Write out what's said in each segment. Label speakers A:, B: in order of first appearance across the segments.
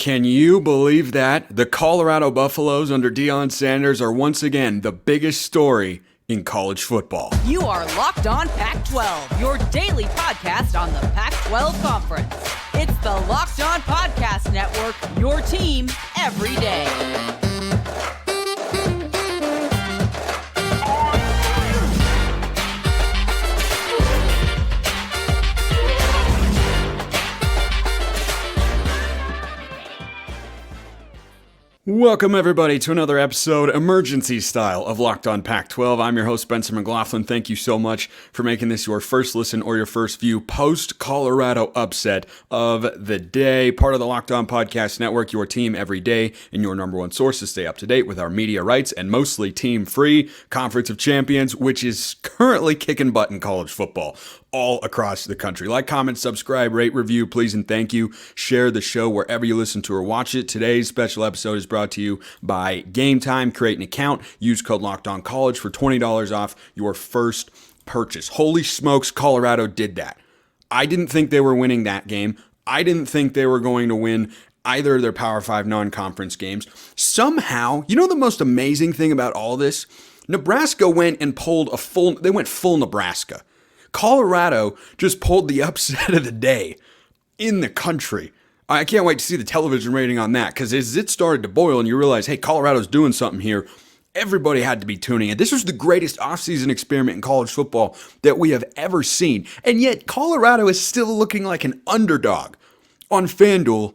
A: Can you believe that? The Colorado Buffaloes under Deion Sanders are once again the biggest story in college football.
B: You are Locked On Pac-12, your daily podcast on the Pac-12 Conference. It's the Locked On Podcast Network, your team every day.
A: Welcome, everybody, to another episode, emergency style, of Locked On Pac-12. I'm your host, Spencer McLaughlin. Thank you so much for making this your first listen or your first view post-Colorado upset of the day. Part of the Locked On Podcast Network, your team every day, and your number one source to stay up to date with our media rights and mostly team-free Conference of Champions, which is currently kicking butt in college football all across the country. Like, comment, subscribe, rate, review, please, and thank you. Share the show wherever you listen to or watch it. Today's special episode is brought to you by Gametime. Create an account. Use code LOCKEDONCollege for $20 off your first purchase. Holy smokes, Colorado did that. I didn't think they were winning that game. I didn't think they were going to win either of their Power 5 non-conference games. Somehow, you know the most amazing thing about all this? Nebraska went and they went full Nebraska. Colorado just pulled the upset of the day in the country. I can't wait to see the television rating on that, because as it started to boil and you realize, hey, Colorado's doing something here, everybody had to be tuning in. This was the greatest offseason experiment in college football that we have ever seen. And yet Colorado is still looking like an underdog on FanDuel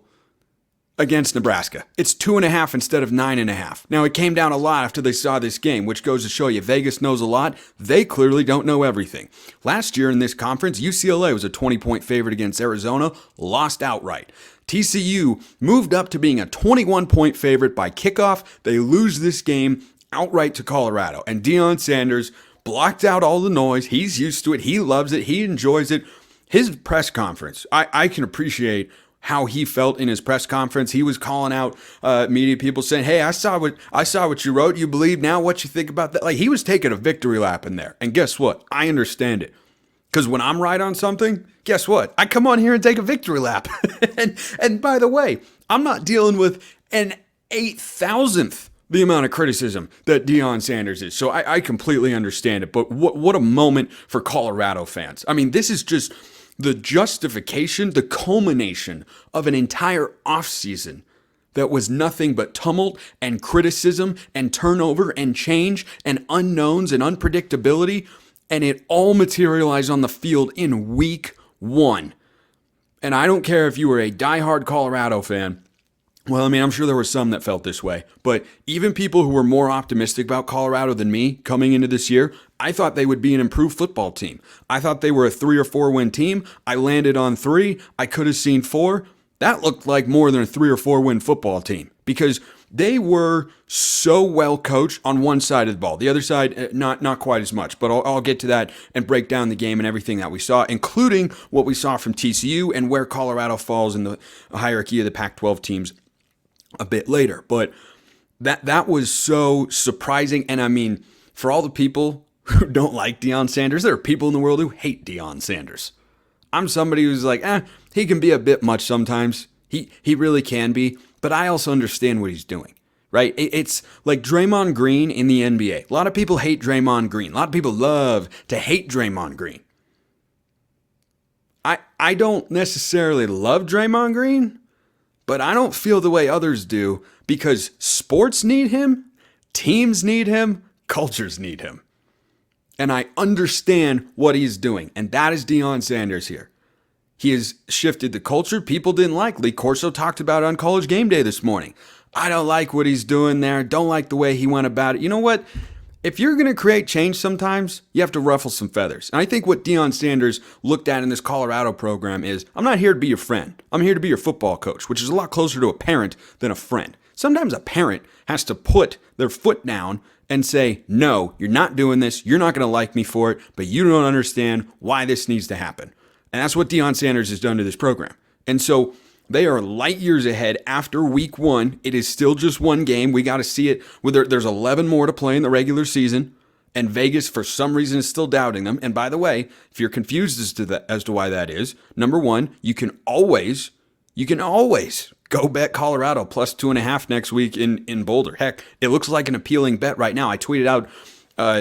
A: against Nebraska. It's 2.5 instead of 9.5. Now, it came down a lot after they saw this game, which goes to show you Vegas knows a lot. They clearly don't know everything. Last year in this conference, UCLA was a 20-point favorite against Arizona, lost outright. TCU moved up to being a 21-point favorite by kickoff. They lose this game outright to Colorado. And Deion Sanders blocked out all the noise. He's used to it. He loves it. He enjoys it. His press conference, I can appreciate how he felt in his press conference. He was calling out media people saying, hey, I saw what you wrote. You believe now what you think about that? Like, he was taking a victory lap in there. And guess what? I understand it. Because when I'm right on something, guess what? I come on here and take a victory lap. and by the way, I'm not dealing with an 8,000th the amount of criticism that Deion Sanders is. So I completely understand it. But what a moment for Colorado fans. I mean, this is just the justification, the culmination of an entire offseason that was nothing but tumult and criticism and turnover and change and unknowns and unpredictability, and it all materialized on the field in week one. And I don't care if you were a diehard Colorado fan. Well, I mean, I'm sure there were some that felt this way, but even people who were more optimistic about Colorado than me coming into this year, I thought they would be an improved football team. I thought they were a 3 or 4 win team. I landed on 3. I could have seen 4. That looked like more than a 3 or 4 win football team because they were so well coached on one side of the ball. The other side, not quite as much, but I'll get to that and break down the game and everything that we saw, including what we saw from TCU and where Colorado falls in the hierarchy of the Pac-12 teams a bit later. But that was so surprising. And I mean, for all the people who don't like Deion Sanders, there are people in the world who hate Deion Sanders. I'm somebody who's like, he can be a bit much sometimes. He really can be. But I also understand what he's doing, right? It's like Draymond Green in the NBA. A lot of people hate Draymond Green. A lot of people love to hate Draymond Green. I don't necessarily love Draymond Green, but I don't feel the way others do because sports need him, teams need him, cultures need him. And I understand what he's doing, and that is Deion Sanders here. He has shifted the culture people didn't like. Lee Corso talked about it on College Game Day this morning. I don't like what he's doing there. Don't like the way he went about it. You know what? If you're going to create change sometimes, you have to ruffle some feathers. And I think what Deion Sanders looked at in this Colorado program is, I'm not here to be your friend. I'm here to be your football coach, which is a lot closer to a parent than a friend. Sometimes a parent has to put their foot down and say, no, you're not doing this. You're not going to like me for it, but you don't understand why this needs to happen. And that's what Deion Sanders has done to this program. And so they are light years ahead after week one. It is still just one game. We got to see it. There's 11 more to play in the regular season. And Vegas, for some reason, is still doubting them. And by the way, if you're confused as to why that is, number one, you can always You can always go bet Colorado plus 2.5 next week in Boulder. Heck, it looks like an appealing bet right now. I tweeted out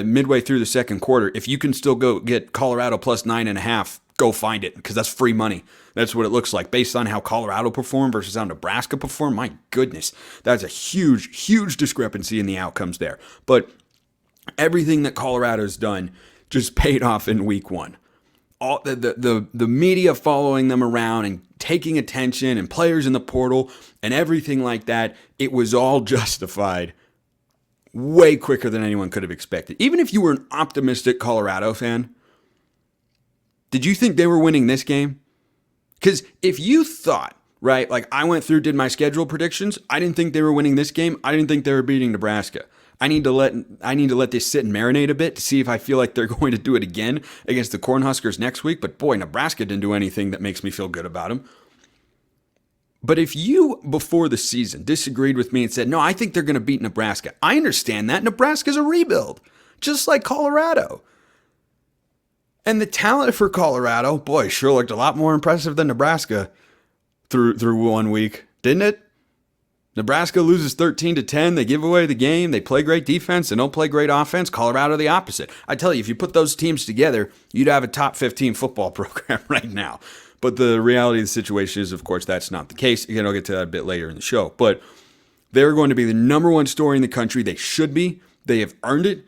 A: midway through the second quarter, if you can still go get Colorado plus 9.5, go find it, because that's free money. That's what it looks like based on how Colorado performed versus how Nebraska performed. My goodness, that's a huge, huge discrepancy in the outcomes there. But everything that Colorado's done just paid off in week one. All the media following them around and taking attention and players in the portal and everything like that, it was all justified way quicker than anyone could have expected. Even if you were an optimistic Colorado fan, did you think they were winning this game? Because if you thought, right, like I went through, did my schedule predictions, I didn't think they were winning this game. I didn't think they were beating Nebraska. I need to let this sit and marinate a bit to see if I feel like they're going to do it again against the Cornhuskers next week. But boy, Nebraska didn't do anything that makes me feel good about them. But if you, before the season, disagreed with me and said, no, I think they're going to beat Nebraska, I understand that. Nebraska's a rebuild, just like Colorado. And the talent for Colorado, boy, sure looked a lot more impressive than Nebraska through 1 week, didn't it? Nebraska loses 13-10. They give away the game. They play great defense. They don't play great offense. Colorado the opposite. I tell you, if you put those teams together, you'd have a top 15 football program right now. But the reality of the situation is, of course, that's not the case. Again, I'll get to that a bit later in the show. But they're going to be the number one story in the country. They should be. They have earned it.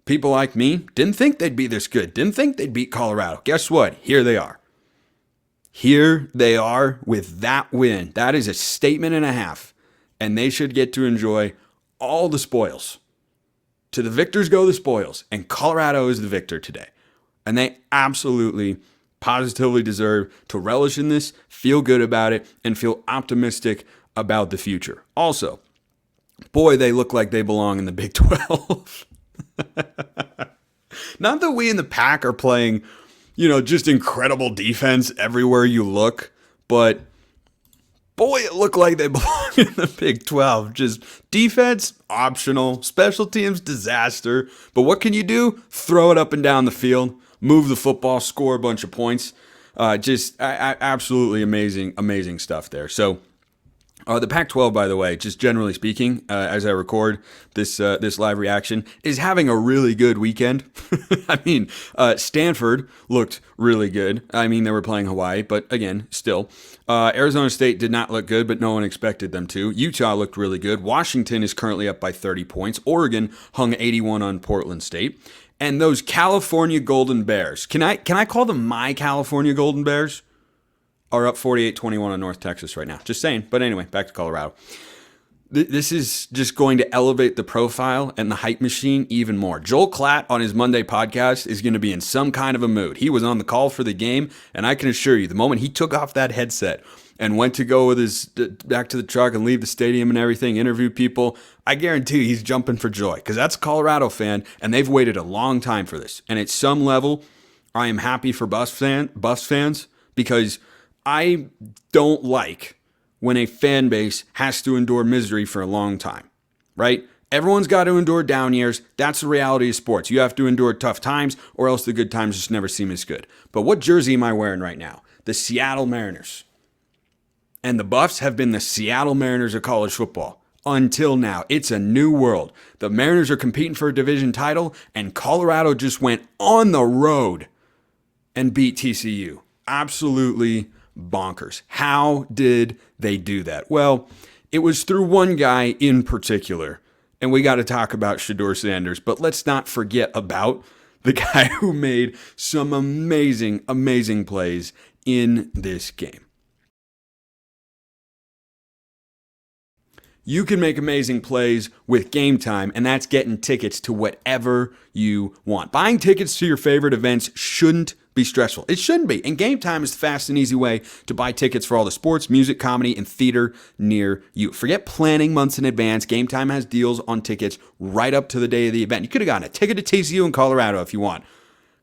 A: People like me didn't think they'd be this good. Didn't think they'd beat Colorado. Guess what? Here they are. Here they are with that win. That is a statement and a half. And they should get to enjoy all the spoils. To the victors go the spoils. And Colorado is the victor today. And they absolutely, positively deserve to relish in this, feel good about it, and feel optimistic about the future. Also, boy, they look like they belong in the Big 12. Not that we in the Pac are playing, just incredible defense everywhere you look, but boy, it looked like they belong in the Big 12. Just defense, optional. Special teams, disaster. But what can you do? Throw it up and down the field. Move the football. Score a bunch of points. Absolutely amazing stuff there. So the Pac-12, by the way, just generally speaking, as I record this live reaction, is having a really good weekend. I mean, Stanford looked really good. I mean, they were playing Hawaii, but again, still. Arizona State did not look good, but no one expected them to. Utah looked really good. Washington is currently up by 30 points. Oregon hung 81 on Portland State. And those California Golden Bears, can I call them my California Golden Bears? Are up 48-21 on North Texas right now. Just saying. But anyway, back to Colorado. This is just going to elevate the profile and the hype machine even more. Joel Klatt on his Monday podcast is going to be in some kind of a mood. He was on the call for the game, and I can assure you, the moment he took off that headset and went to go with his back to the truck and leave the stadium and everything, interview people, I guarantee he's jumping for joy because that's a Colorado fan, and they've waited a long time for this. And at some level, I am happy for Buffs fans because I don't like when a fan base has to endure misery for a long time, right? Everyone's got to endure down years. That's the reality of sports. You have to endure tough times or else the good times just never seem as good. But what jersey am I wearing right now? The Seattle Mariners. And the Buffs have been the Seattle Mariners of college football until now. It's a new world. The Mariners are competing for a division title, and Colorado just went on the road and beat TCU. Absolutely bonkers. How did they do that? Well, it was through one guy in particular, and we got to talk about Shedeur Sanders, but let's not forget about the guy who made some amazing plays in this game. You can make amazing plays with Gametime, and that's getting tickets to whatever you want. Buying tickets to your favorite events shouldn't be stressful. It shouldn't be. And Gametime is the fast and easy way to buy tickets for all the sports, music, comedy, and theater near you. Forget planning months in advance. Gametime has deals on tickets right up to the day of the event. You could have gotten a ticket to TCU in Colorado if you want.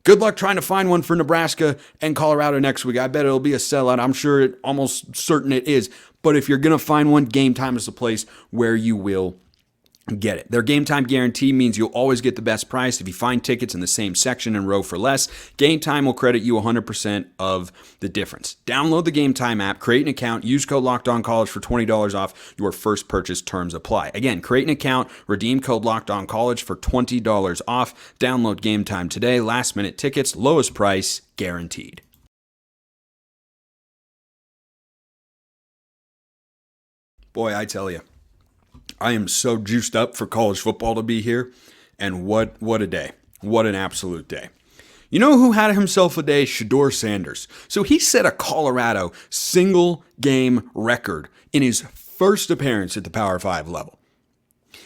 A: Good luck trying to find one for Nebraska and Colorado next week. I bet it'll be a sellout. I'm sure almost certain it is. But if you're going to find one, Gametime is the place where you will Get it. Their game time guarantee means you'll always get the best price. If you find tickets in the same section and row for less, Gametime will credit you 100% of the difference. Download the Gametime app, create an account, use code LOCKEDONCollege for $20 off your first purchase. Terms apply. Again, create an account, redeem code LOCKEDONCollege for $20 off. Download Gametime today. Last minute tickets, lowest price guaranteed. Boy, I tell you, I am so juiced up for college football to be here, and what a day. What an absolute day. You know who had himself a day? Shedeur Sanders. So he set a Colorado single-game record in his first appearance at the Power 5 level.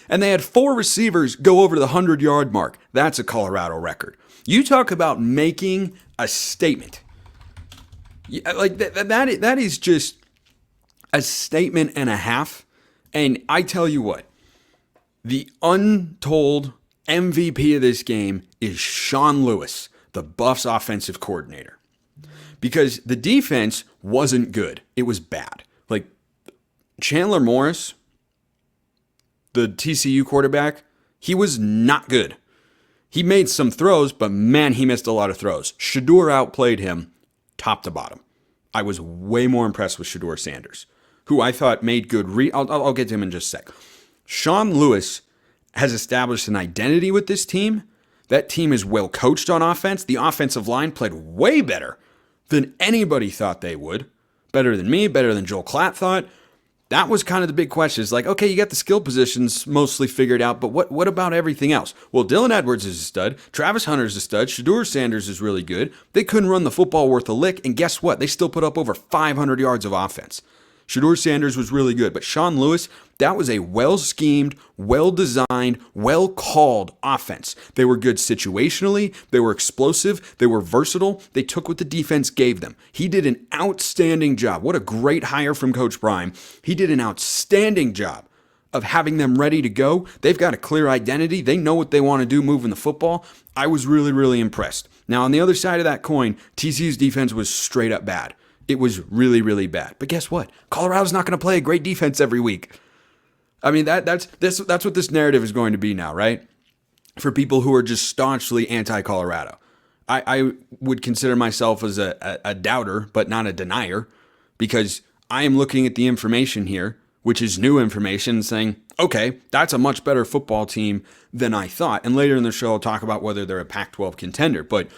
A: And they had 4 receivers go over the 100-yard mark. That's a Colorado record. You talk about making a statement. Like that is just a statement and a half. And I tell you what, the untold MVP of this game is Sean Lewis, the Buffs offensive coordinator. Because the defense wasn't good. It was bad. Like Chandler Morris, the TCU quarterback, he was not good. He made some throws, but man, he missed a lot of throws. Shadeur outplayed him top to bottom. I was way more impressed with Shedeur Sanders, who I thought made good I'll get to him in just a sec. Sean Lewis has established an identity with this team. That team is well coached on offense. The offensive line played way better than anybody thought they would. Better than me, better than Joel Klatt thought. That was kind of the big question. It's like, okay, you got the skill positions mostly figured out, but what about everything else? Well, Dylan Edwards is a stud. Travis Hunter's a stud. Shedeur Sanders is really good. They couldn't run the football worth a lick, and guess what? They still put up over 500 yards of offense. Shedeur Sanders was really good, but Sean Lewis, that was a well-schemed, well-designed, well-called offense. They were good situationally, they were explosive, they were versatile, they took what the defense gave them. He did an outstanding job. What a great hire from Coach Bryan. He did an outstanding job of having them ready to go. They've got a clear identity. They know what they want to do moving the football. I was really, really impressed. Now, on the other side of that coin, TCU's defense was straight up bad. It was really, really bad. But guess what? Colorado's not going to play a great defense every week. I mean, that's what this narrative is going to be now, right? For people who are just staunchly anti-Colorado. I would consider myself as a doubter, but not a denier, because I am looking at the information here, which is new information, saying, okay, that's a much better football team than I thought. And later in the show, I'll talk about whether they're a Pac-12 contender. But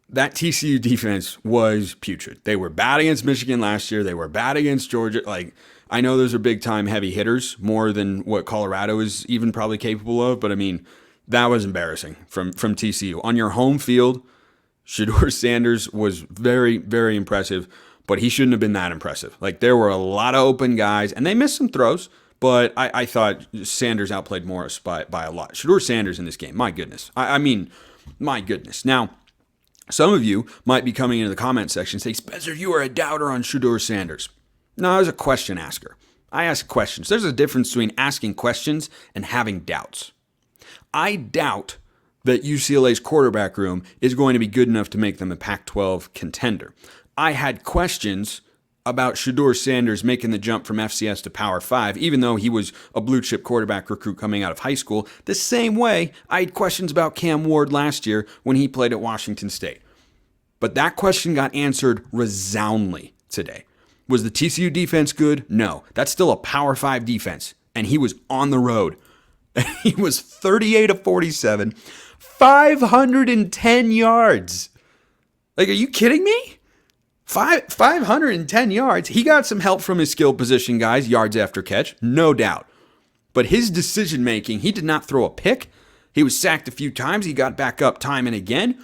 A: that TCU defense was putrid. They were bad against Michigan last year. They were bad against Georgia. Like, I know those are big-time heavy hitters, more than what Colorado is even probably capable of. But, I mean, that was embarrassing from TCU. On your home field, Shedeur Sanders was very, very impressive, but he shouldn't have been that impressive. Like, there were a lot of open guys, and they missed some throws, but I thought Sanders outplayed Morris by a lot. Shedeur Sanders in this game, my goodness. I mean, my goodness. Now, some of you might be coming into the comment section and say, Spencer, you are a doubter on Shedeur Sanders. No, I was a question asker. I ask questions. There's a difference between asking questions and having doubts. I doubt that UCLA's quarterback room is going to be good enough to make them a Pac-12 contender. I had questions about Shedeur Sanders making the jump from FCS to Power 5, even though he was a blue-chip quarterback recruit coming out of high school, the same way I had questions about Cam Ward last year when he played at Washington State. But that question got answered resoundingly today. Was the TCU defense good? No. That's still a Power 5 defense, and he was on the road. He was 38 of 47, 510 yards. Like, are you kidding me? 510 yards. He got some help from his skill position guys, yards after catch, no doubt. But his decision-making, he did not throw a pick. He was sacked a few times. He got back up time and again.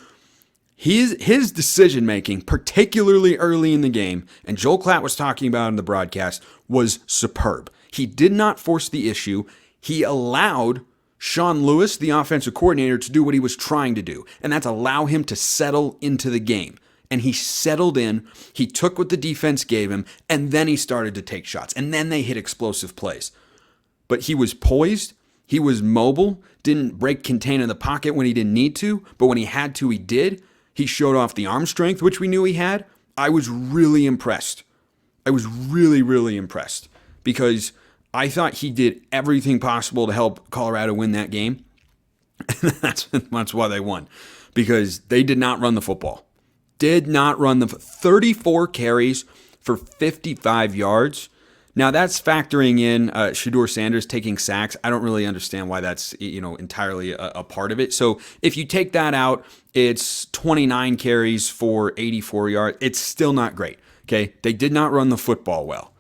A: His decision-making, particularly early in the game, and Joel Klatt was talking about in the broadcast, was superb. He did not force the issue. He allowed Sean Lewis, the offensive coordinator, to do what he was trying to do, and that's allow him to settle into the game. And he settled in, he took what the defense gave him, and then he started to take shots. And then they hit explosive plays. But he was poised, he was mobile, didn't break contain in the pocket when he didn't need to, but when he had to, he did. He showed off the arm strength, which we knew he had. I was really impressed. I was really, really impressed. Because I thought he did everything possible to help Colorado win that game. That's why they won, because they did not run the football. Did not run the 34 carries for 55 yards. Now that's factoring in Shedeur Sanders taking sacks. I don't really understand why that's entirely a part of it. So if you take that out, it's 29 carries for 84 yards. It's still not great. Okay, they did not run the football well,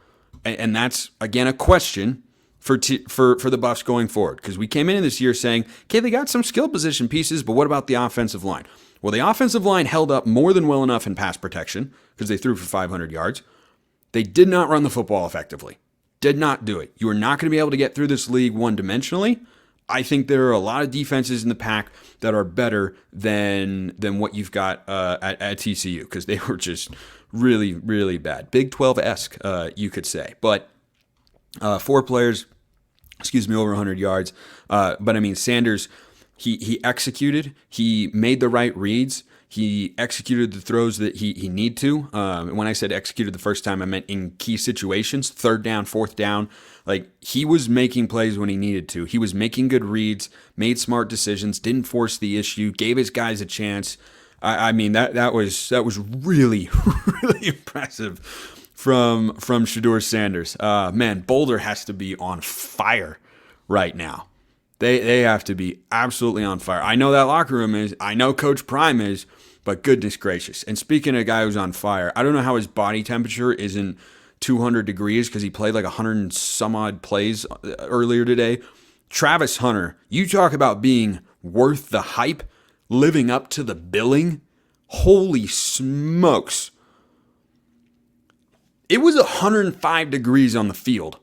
A: and that's again a question for the Buffs going forward, because we came into this year saying, okay, they got some skill position pieces, but what about the offensive line? Well, the offensive line held up more than well enough in pass protection because they threw for 500 yards. They did not run the football effectively. Did not do it. You are not going to be able to get through this league one-dimensionally. I think there are a lot of defenses in the pack that are better than what you've got at TCU, because they were just really, really bad. Big 12-esque, you could say. But 4 players, over 100 yards. But I mean, Sanders, he executed. He made the right reads. He executed the throws that he need to. When I said executed the first time, I meant in key situations, 3rd down, 4th down. Like, he was making plays when he needed to. He was making good reads, made smart decisions, didn't force the issue, gave his guys a chance. I mean, that was really, really impressive from Shedeur Sanders. Man, Boulder has to be on fire right now. They have to be absolutely on fire. I know that locker room is. I know Coach Prime is. But goodness gracious. And speaking of a guy who's on fire, I don't know how his body temperature isn't 200 degrees because he played like 100 and some odd plays earlier today. Travis Hunter, you talk about being worth the hype, living up to the billing. Holy smokes. It was 105 degrees on the field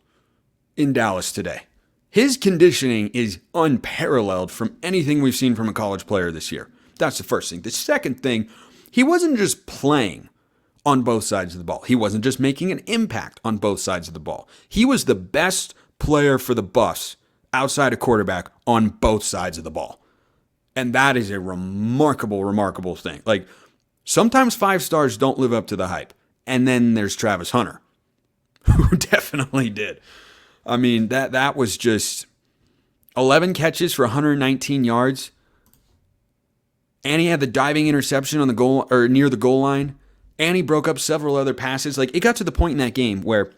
A: in Dallas today. His conditioning is unparalleled from anything we've seen from a college player this year. That's the first thing. The second thing, he wasn't just playing on both sides of the ball. He wasn't just making an impact on both sides of the ball. He was the best player for the Buffs outside of quarterback on both sides of the ball. And that is a remarkable thing. Like, sometimes 5 stars don't live up to the hype. And then there's Travis Hunter, who definitely did. I mean, that was just 11 catches for 119 yards. And he had the diving interception on the goal, or near the goal line. And he broke up several other passes. Like, it got to the point in that game where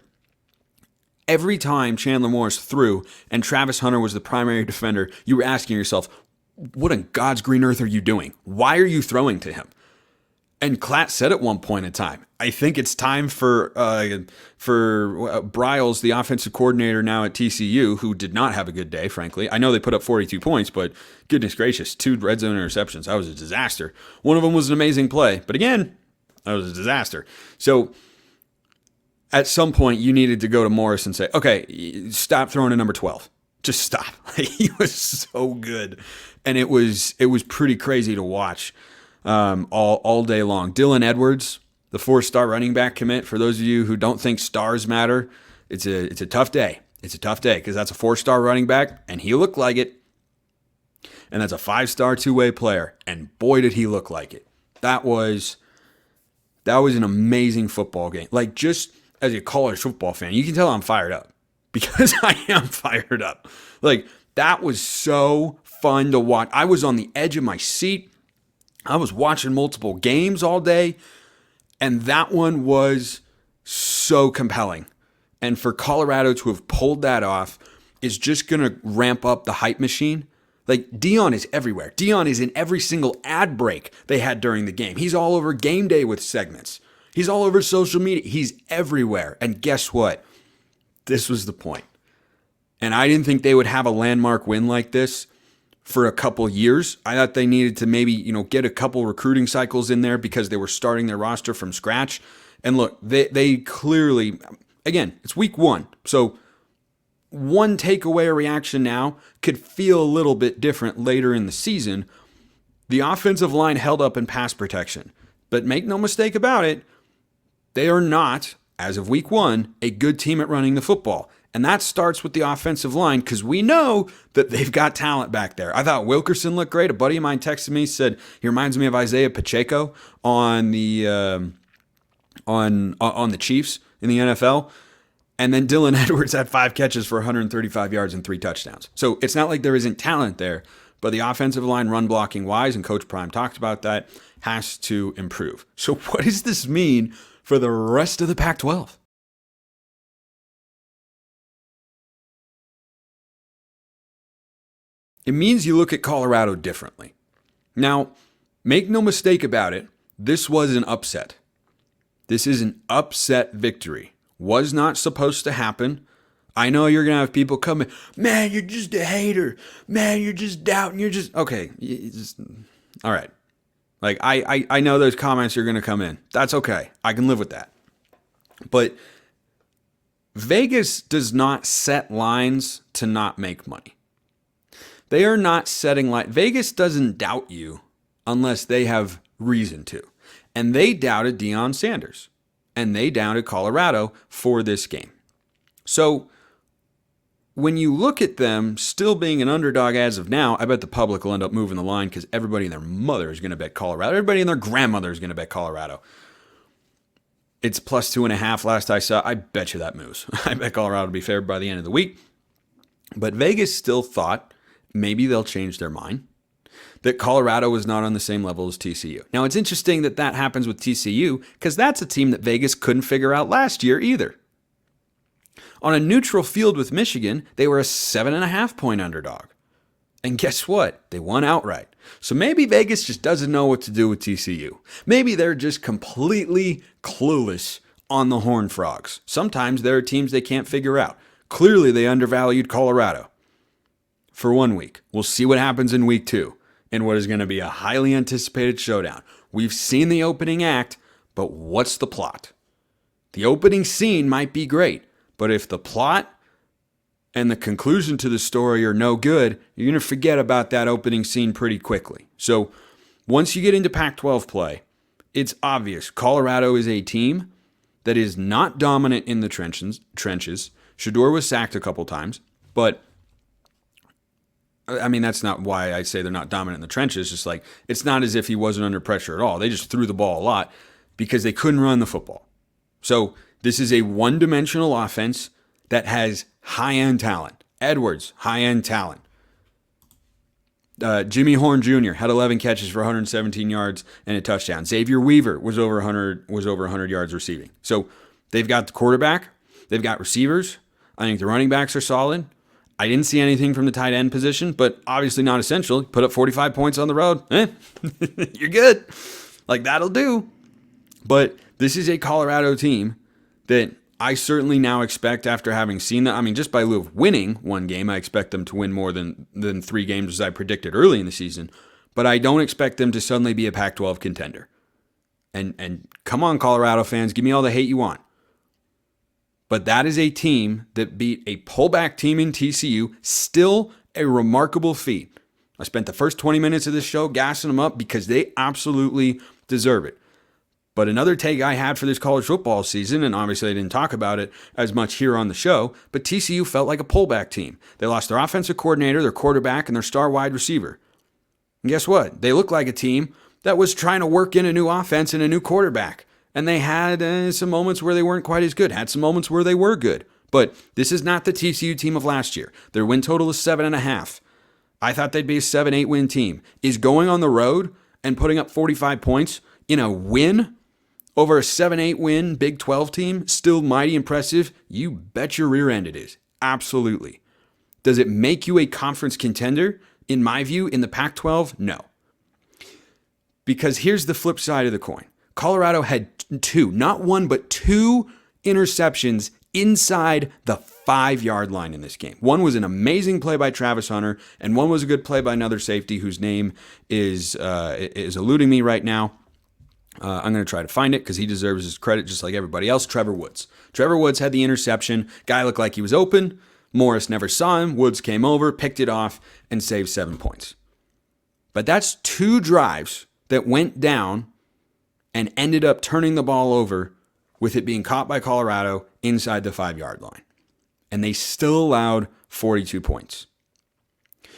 A: every time Chandler Morris threw and Travis Hunter was the primary defender, you were asking yourself, what in God's green earth are you doing? Why are you throwing to him? And Klatt said at one point in time, I think it's time for Bryles, the offensive coordinator now at TCU, who did not have a good day, frankly. I know they put up 42 points, but goodness gracious, 2 red zone interceptions. That was a disaster. One of them was an amazing play, but again, that was a disaster. So at some point, you needed to go to Morris and say, okay, stop throwing to number 12. Just stop. He was so good. And it was pretty crazy to watch. All day long. Dylan Edwards, the 4-star running back commit. For those of you who don't think stars matter, it's a tough day. It's a tough day because that's a 4-star running back, and he looked like it. And that's a 5-star 2-way player, and boy did he look like it. That was an amazing football game. Like, just as a college football fan, you can tell I'm fired up because I am fired up. Like, that was so fun to watch. I was on the edge of my seat. I was watching multiple games all day, and that one was so compelling. And for Colorado to have pulled that off is just going to ramp up the hype machine. Like, Deion is everywhere. Deion is in every single ad break they had during the game. He's all over game day with segments. He's all over social media. He's everywhere. And guess what? This was the point. And I didn't think they would have a landmark win like this for a couple years. I thought they needed to maybe, get a couple recruiting cycles in there because they were starting their roster from scratch. And look, they clearly, again, it's week 1. So one takeaway or reaction now could feel a little bit different later in the season. The offensive line held up in pass protection. But make no mistake about it, they are not, as of week 1, a good team at running the football. And that starts with the offensive line because we know that they've got talent back there. I thought Wilkerson looked great. A buddy of mine texted me, said he reminds me of Isaiah Pacheco on the Chiefs in the NFL. And then Dylan Edwards had 5 catches for 135 yards and 3 touchdowns. So it's not like there isn't talent there, but the offensive line run blocking wise, and Coach Prime talked about that, has to improve. So what does this mean for the rest of the Pac-12? It means you look at Colorado differently. Now, make no mistake about it, this was an upset. This is an upset victory. Was not supposed to happen. I know you're going to have people come in, man, you're just a hater. Man, you're just doubting. You're just, okay. All right. Like, I know those comments are going to come in. That's okay. I can live with that. But Vegas does not set lines to not make money. They are not setting line. Vegas doesn't doubt you unless they have reason to. And they doubted Deion Sanders. And they doubted Colorado for this game. So when you look at them still being an underdog as of now, I bet the public will end up moving the line because everybody and their mother is going to bet Colorado. Everybody and their grandmother is going to bet Colorado. It's plus 2.5 last I saw. I bet you that moves. I bet Colorado will be favored by the end of the week. But Vegas still thought maybe they'll change their mind, that Colorado was not on the same level as TCU. Now, it's interesting that that happens with TCU because that's a team that Vegas couldn't figure out last year either. On a neutral field with Michigan, they were a 7.5-point underdog. And guess what? They won outright. So maybe Vegas just doesn't know what to do with TCU. Maybe they're just completely clueless on the Horned Frogs. Sometimes there are teams they can't figure out. Clearly, they undervalued Colorado for 1 week. We'll see what happens in week 2 in what is going to be a highly anticipated showdown. We've seen the opening act, but what's the plot? The opening scene might be great, but if the plot and the conclusion to the story are no good, you're going to forget about that opening scene pretty quickly. So once you get into Pac-12 play, it's obvious Colorado is a team that is not dominant in the trenches. Shedeur was sacked a couple times, but I mean, that's not why I say they're not dominant in the trenches. Just like, it's not as if he wasn't under pressure at all. They just threw the ball a lot because they couldn't run the football. So this is a one-dimensional offense that has high-end talent. Edwards, high-end talent. Jimmy Horn Jr. had 11 catches for 117 yards and a touchdown. Xavier Weaver was over 100 yards receiving. So they've got the quarterback. They've got receivers. I think the running backs are solid. I didn't see anything from the tight end position, but obviously not essential. Put up 45 points on the road. You're good. Like, that'll do. But this is a Colorado team that I certainly now expect, after having seen that. I mean, just by lieu of winning one game, I expect them to win more than 3 games as I predicted early in the season. But I don't expect them to suddenly be a Pac-12 contender. And come on, Colorado fans, give me all the hate you want. But that is a team that beat a pullback team in TCU, still a remarkable feat. I spent the first 20 minutes of this show gassing them up because they absolutely deserve it. But another take I had for this college football season, and obviously I didn't talk about it as much here on the show, but TCU felt like a pullback team. They lost their offensive coordinator, their quarterback, and their star wide receiver. And guess what? They look like a team that was trying to work in a new offense and a new quarterback. And they had some moments where they weren't quite as good, had some moments where they were good. But this is not the TCU team of last year. Their win total is 7.5. I thought they'd be a 7-8 win team. Is going on the road and putting up 45 points in a win over a 7-8 win Big 12 team still mighty impressive? You bet your rear end it is. Absolutely. Does it make you a conference contender? In my view, in the Pac-12, no. Because here's the flip side of the coin. Colorado had 2, not 1, but 2 interceptions inside the 5-yard line in this game. One was an amazing play by Travis Hunter, and one was a good play by another safety whose name is eluding me right now. I'm going to try to find it because he deserves his credit just like everybody else. Trevor Woods. Trevor Woods had the interception. Guy looked like he was open. Morris never saw him. Woods came over, picked it off, and saved 7 points. But that's 2 drives that went down and ended up turning the ball over with it being caught by Colorado inside the 5-yard line. And they still allowed 42 points.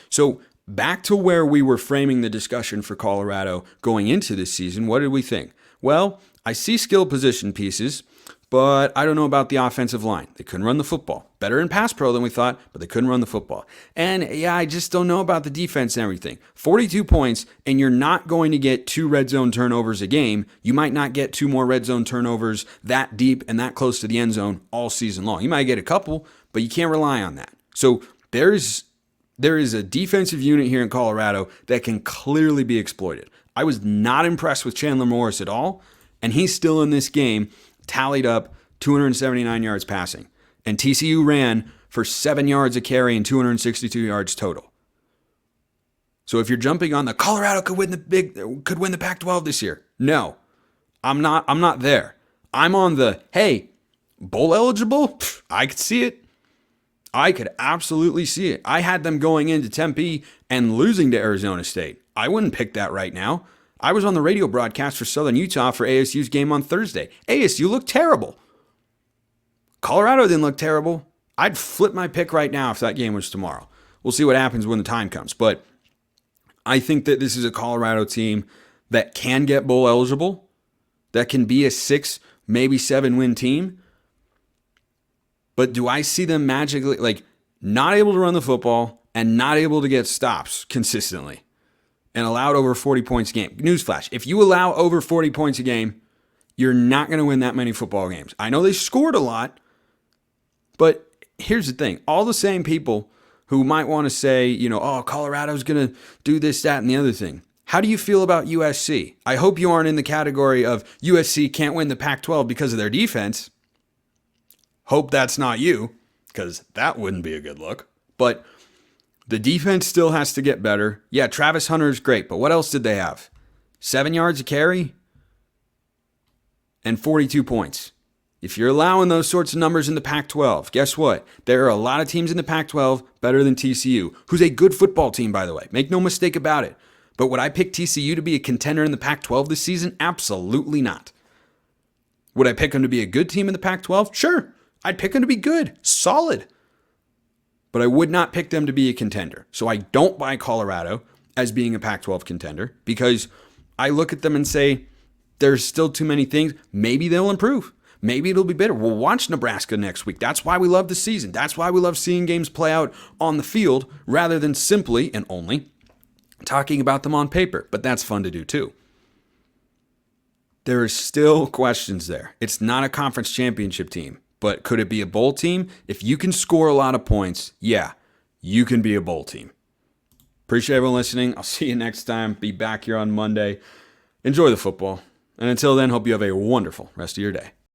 A: So back to where we were framing the discussion for Colorado going into this season, what did we think? Well, I see skill position pieces, but I don't know about the offensive line. They couldn't run the football. Better in pass pro than we thought, but they couldn't run the football. And yeah, I just don't know about the defense and everything. 42 points, and you're not going to get 2 red zone turnovers a game. You might not get 2 more red zone turnovers that deep and that close to the end zone all season long. You might get a couple, but you can't rely on that. So there is a defensive unit here in Colorado that can clearly be exploited. I was not impressed with Chandler Morris at all, and he's still in this game tallied up 279 yards passing. And TCU ran for 7 yards a carry and 262 yards total. So if you're jumping on the Colorado could win the Pac-12 this year. No. I'm not there. I'm on the, hey, bowl eligible? I could see it. I could absolutely see it. I had them going into Tempe and losing to Arizona State. I wouldn't pick that right now. I was on the radio broadcast for Southern Utah for ASU's game on Thursday. ASU looked terrible. Colorado didn't look terrible. I'd flip my pick right now if that game was tomorrow. We'll see what happens when the time comes. But I think that this is a Colorado team that can get bowl eligible, that can be a 6, maybe 7 win team. But do I see them magically, not able to run the football and not able to get stops consistently and allowed over 40 points a game? Newsflash, if you allow over 40 points a game, you're not going to win that many football games. I know they scored a lot, but here's the thing. All the same people who might want to say, Colorado's going to do this, that, and the other thing. How do you feel about USC? I hope you aren't in the category of USC can't win the Pac-12 because of their defense. Hope that's not you, because that wouldn't be a good look. But the defense still has to get better. Yeah, Travis Hunter is great, but what else did they have? 7 yards a carry and 42 points. If you're allowing those sorts of numbers in the Pac-12, guess what? There are a lot of teams in the Pac-12 better than TCU, who's a good football team, by the way. Make no mistake about it. But would I pick TCU to be a contender in the Pac-12 this season? Absolutely not. Would I pick them to be a good team in the Pac-12? Sure. I'd pick them to be good, solid. But I would not pick them to be a contender. So I don't buy Colorado as being a Pac-12 contender because I look at them and say, there's still too many things. Maybe they'll improve. Maybe it'll be better. We'll watch Nebraska next week. That's why we love the season. That's why we love seeing games play out on the field rather than simply and only talking about them on paper. But that's fun to do too. There are still questions there. It's not a conference championship team. But could it be a bowl team? If you can score a lot of points, yeah, you can be a bowl team. Appreciate everyone listening. I'll see you next time. Be back here on Monday. Enjoy the football. And until then, hope you have a wonderful rest of your day.